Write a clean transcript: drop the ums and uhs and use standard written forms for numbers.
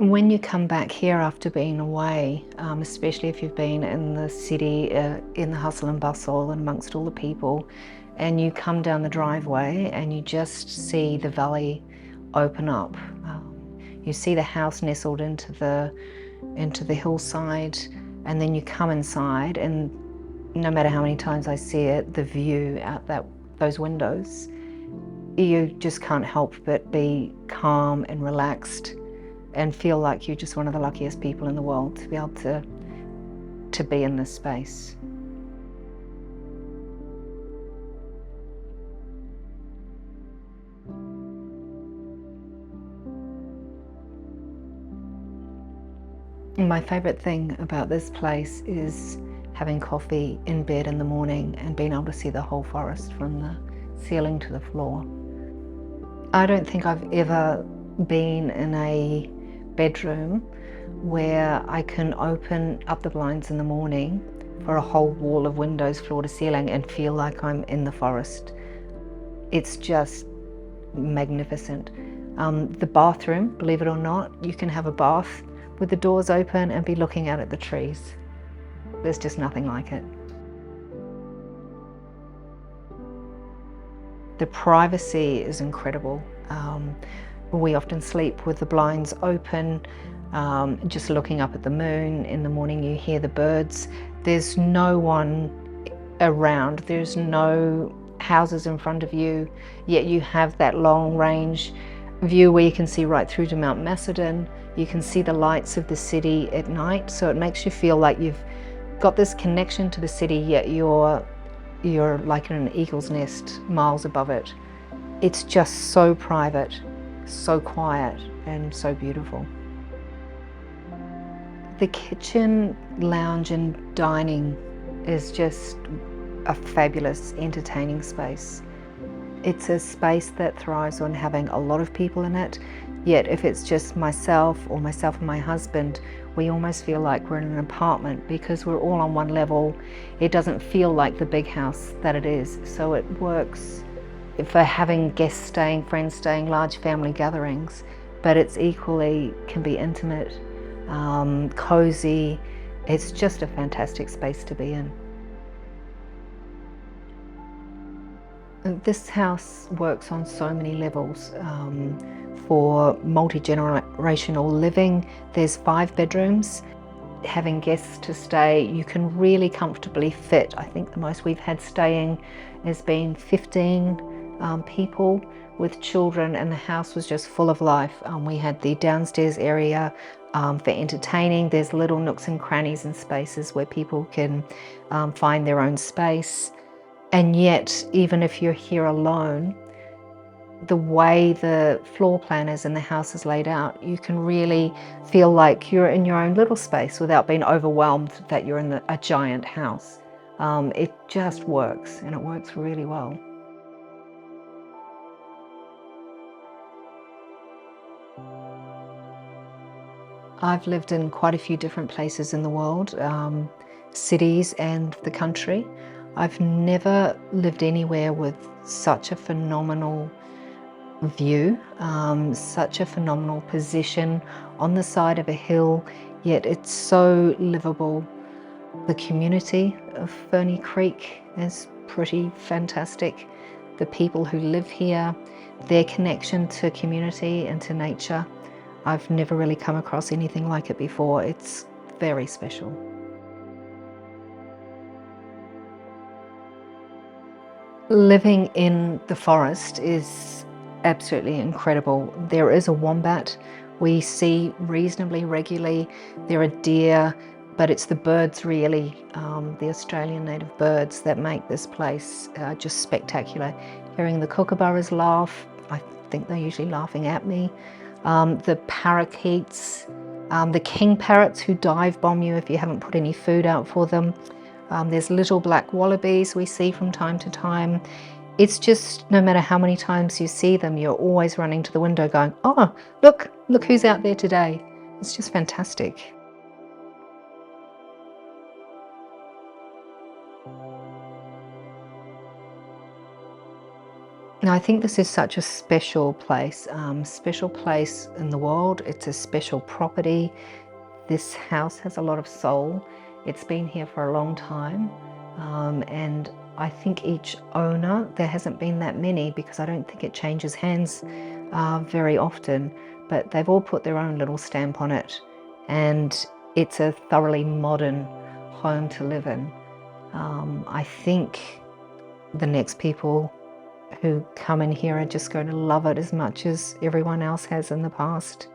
When you come back here after being away, especially if you've been in the city, in the hustle and bustle and amongst all the people, and you come down the driveway and you just see the valley open up. You see the house nestled into the hillside, and then you come inside, and no matter how many times I see it, the view out those windows, you just can't help but be calm and relaxed and feel like you're just one of the luckiest people in the world to be able to be in this space. My favourite thing about this place is having coffee in bed in the morning and being able to see the whole forest from the ceiling to the floor. I don't think I've ever been in a bedroom where I can open up the blinds in the morning for a whole wall of windows floor to ceiling and feel like I'm in the forest. It's just magnificent. The bathroom, believe it or not, you can have a bath with the doors open and be looking out at the trees. There's just nothing like it. The privacy is incredible. We often sleep with the blinds open, just looking up at the moon. In the morning you hear the birds. There's no one around, there's no houses in front of you, yet you have that long range view where you can see right through to Mount Macedon. You can see the lights of the city at night, so it makes you feel like you've got this connection to the city, yet you're like in an eagle's nest miles above it. It's just so private, so quiet, and so beautiful. The kitchen, lounge and dining is just a fabulous entertaining space. It's a space that thrives on having a lot of people in it, yet if it's just myself and my husband, we almost feel like we're in an apartment because we're all on one level. It doesn't feel like the big house that it is, so it works for having guests staying, friends staying, large family gatherings, but it's equally can be intimate, cozy. It's just a fantastic space to be in. This house works on so many levels. For multi-generational living, there's 5 bedrooms. Having guests to stay, you can really comfortably fit. I think the most we've had staying has been 15 people with children, and the house was just full of life. We had the downstairs area for entertaining. There's little nooks and crannies and spaces where people can find their own space. And yet, even if you're here alone, the way the floor plan is and the house is laid out, you can really feel like you're in your own little space without being overwhelmed that you're in a giant house. It just works, and it works really well. I've lived in quite a few different places in the world, cities and the country. I've never lived anywhere with such a phenomenal view, such a phenomenal position on the side of a hill, yet it's so livable. The community of Ferny Creek is pretty fantastic. The people who live here, their connection to community and to nature, I've never really come across anything like it before. It's very special. Living in the forest is absolutely incredible. There is a wombat we see reasonably regularly. There are deer, but it's the birds really, the Australian native birds, that make this place just spectacular. Hearing the kookaburras laugh, I think they're usually laughing at me. The parakeets, the king parrots who dive bomb you if you haven't put any food out for them. There's little black wallabies we see from time to time. It's just, no matter how many times you see them, you're always running to the window going, oh, look who's out there today. It's just fantastic. Now, I think this is such a special place in the world. It's a special property. This house has a lot of soul. It's been here for a long time, and I think each owner, there hasn't been that many because I don't think it changes hands very often, but they've all put their own little stamp on it, and it's a thoroughly modern home to live in. I think the next people who come in here are just going to love it as much as everyone else has in the past.